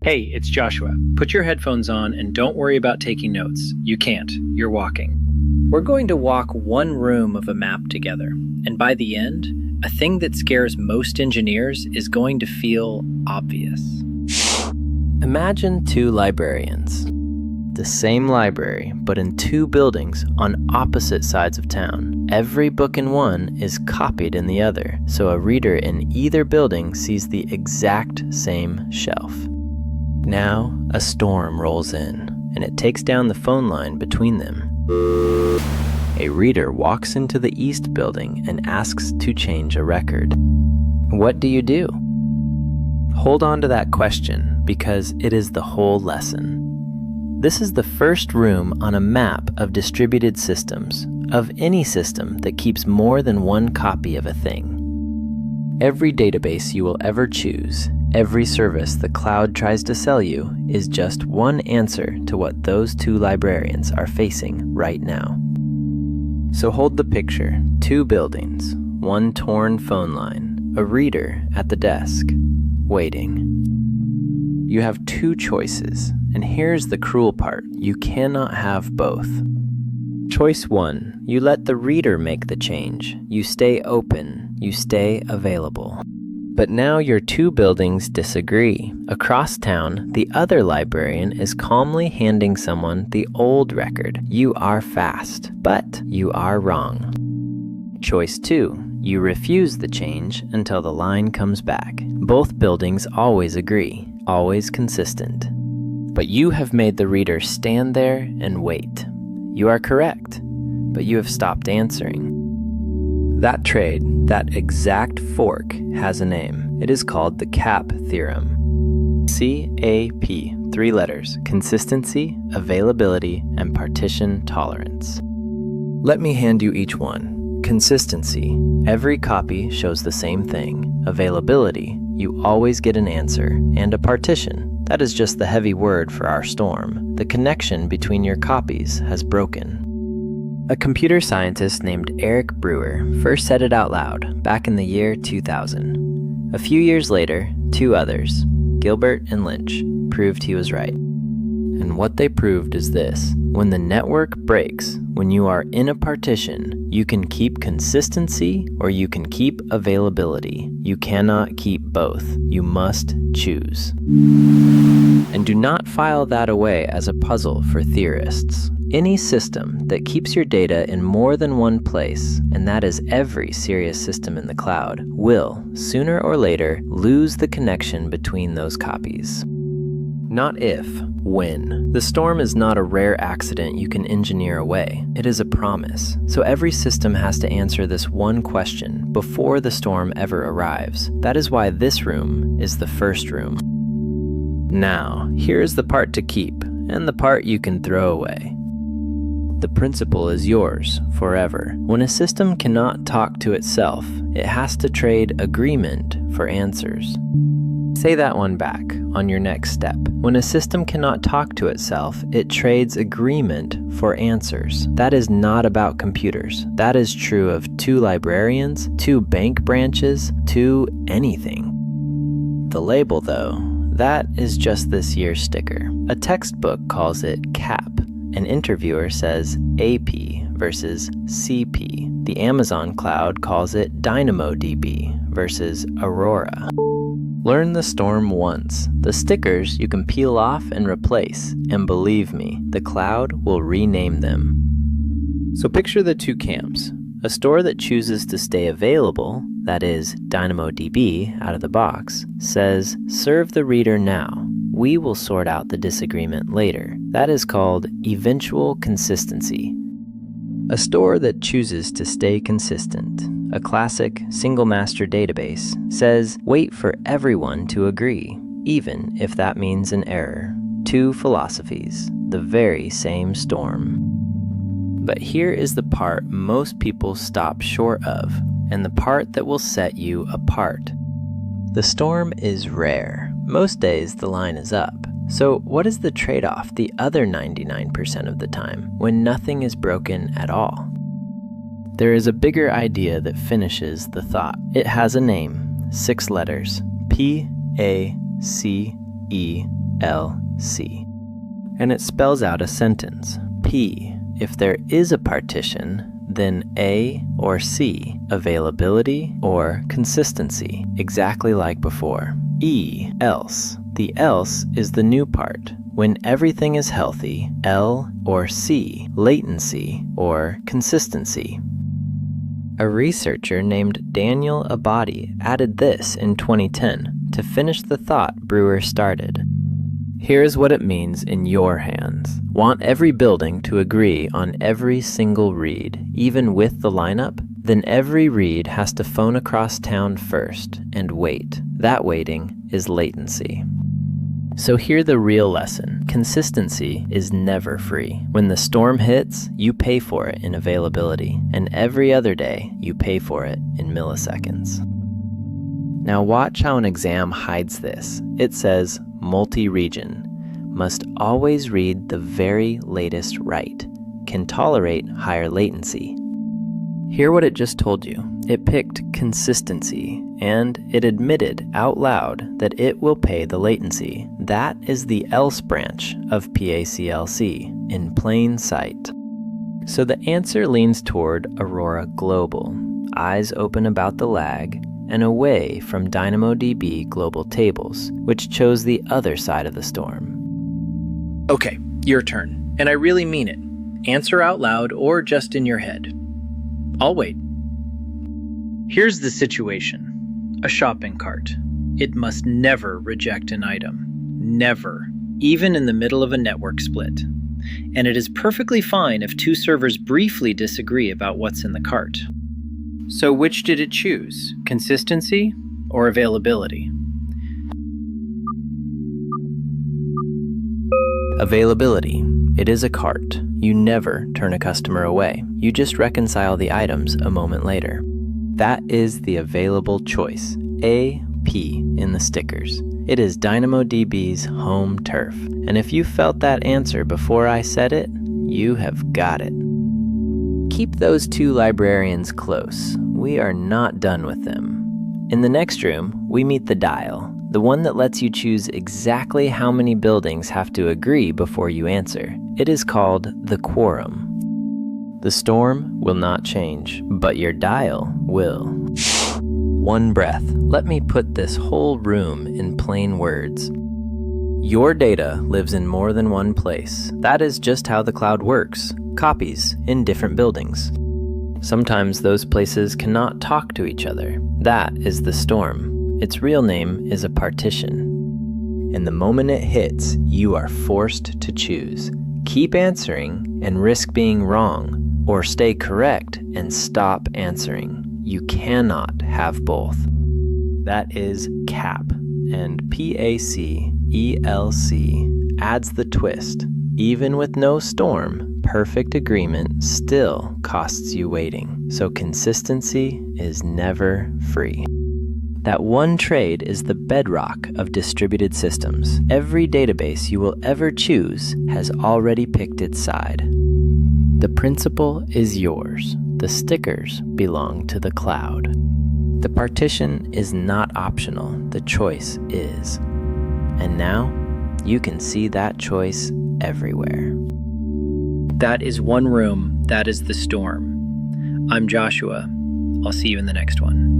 Hey, it's Joshua. Put your headphones on and don't worry about taking notes. You can't. You're walking. We're going to walk one room of a map together, and by the end, a thing that scares most engineers is going to feel obvious. Imagine two librarians. The same library, but in two buildings on opposite sides of town. Every book in one is copied in the other, so a reader in either building sees the exact same shelf. Now, a storm rolls in, and it takes down the phone line between them. A reader walks into the east building and asks to change a record. What do you do? Hold on to that question, because it is the whole lesson. This is the first room on a map of distributed systems, of any system that keeps more than one copy of a thing. Every database you will ever choose, every service the cloud tries to sell you, is just one answer to what those two librarians are facing right now. So hold the picture, two buildings, one torn phone line, a reader at the desk, waiting. You have two choices, and here's the cruel part, you cannot have both. Choice 1, you let the reader make the change. You stay open, you stay available. But now your two buildings disagree. Across town, the other librarian is calmly handing someone the old record. You are fast, but you are wrong. Choice 2, you refuse the change until the line comes back. Both buildings always agree, always consistent. But you have made the reader stand there and wait. You are correct, but you have stopped answering. That trade, that exact fork, has a name. It is called the CAP theorem. C-A-P, 3 letters, consistency, availability, and partition tolerance. Let me hand you each one. Consistency, every copy shows the same thing. Availability, you always get an answer. And a partition, that is just the heavy word for our storm. The connection between your copies has broken. A computer scientist named Eric Brewer first said it out loud back in the year 2000. A few years later, 2 others, Gilbert and Lynch, proved he was right. And what they proved is this: when the network breaks, when you are in a partition, you can keep consistency or you can keep availability. You cannot keep both. You must choose. And do not file that away as a puzzle for theorists. Any system that keeps your data in more than one place, and that is every serious system in the cloud, will, sooner or later, lose the connection between those copies. Not if, when. The storm is not a rare accident you can engineer away. It is a promise. So every system has to answer this one question before the storm ever arrives. That is why this room is the first room. Now, here is the part to keep, and the part you can throw away. The principle is yours forever. When a system cannot talk to itself, it has to trade agreement for answers. Say that one back on your next step. When a system cannot talk to itself, it trades agreement for answers. That is not about computers. That is true of 2 librarians, 2 bank branches, 2 anything. The label, though, that is just this year's sticker. A textbook calls it CAP. An interviewer says AP versus CP. The Amazon cloud calls it DynamoDB versus Aurora. Learn the storm once. The stickers you can peel off and replace, and believe me, the cloud will rename them. So picture the 2 camps. A store that chooses to stay available, that is, DynamoDB out of the box, says, serve the reader now. We will sort out the disagreement later. That is called eventual consistency. A store that chooses to stay consistent, a classic single master database, says wait for everyone to agree, even if that means an error. 2 philosophies, the very same storm. But here is the part most people stop short of, and the part that will set you apart. The storm is rare. Most days the line is up. So what is the trade-off the other 99% of the time, when nothing is broken at all? There is a bigger idea that finishes the thought. It has a name, 6 letters, PACELC. And it spells out a sentence. P, if there is a partition, then A or C, availability or consistency, exactly like before. E, else. The else is the new part. When everything is healthy, L or C, latency or consistency. A researcher named Daniel Abadi added this in 2010 to finish the thought Brewer started. Here's what it means in your hands. Want every building to agree on every single read, even with the lineup? Then every read has to phone across town first and wait. That waiting is latency. So hear the real lesson. Consistency is never free. When the storm hits, you pay for it in availability, and every other day, you pay for it in milliseconds. Now watch how an exam hides this. It says, multi-region, must always read the very latest write, can tolerate higher latency. Hear what it just told you. It picked consistency, and it admitted out loud that it will pay the latency. That is the else branch of PACLC, in plain sight. So the answer leans toward Aurora Global, eyes open about the lag, and away from DynamoDB global tables, which chose the other side of the storm. Okay, your turn. And I really mean it. Answer out loud or just in your head. I'll wait. Here's the situation. A shopping cart. It must never reject an item. Never. Even in the middle of a network split. And it is perfectly fine if two servers briefly disagree about what's in the cart. So which did it choose? Consistency or availability? Availability. It is a cart. You never turn a customer away. You just reconcile the items a moment later. That is the available choice. AP in the stickers. It is DynamoDB's home turf. And if you felt that answer before I said it, you have got it. Keep those two librarians close. We are not done with them. In the next room, we meet the dial, the one that lets you choose exactly how many buildings have to agree before you answer. It is called the quorum. The storm will not change, but your dial will. One breath. Let me put this whole room in plain words. Your data lives in more than one place. That is just how the cloud works. Copies in different buildings. Sometimes those places cannot talk to each other. That is the storm. Its real name is a partition. And the moment it hits, you are forced to choose. Keep answering and risk being wrong, or stay correct and stop answering. You cannot have both. That is CAP, and PACELC adds the twist. Even with no storm, perfect agreement still costs you waiting. So consistency is never free. That one trade is the bedrock of distributed systems. Every database you will ever choose has already picked its side. The principle is yours. The stickers belong to the cloud. The partition is not optional. The choice is. And now, you can see that choice everywhere. That is one room. That is the storm. I'm Joshua. I'll see you in the next one.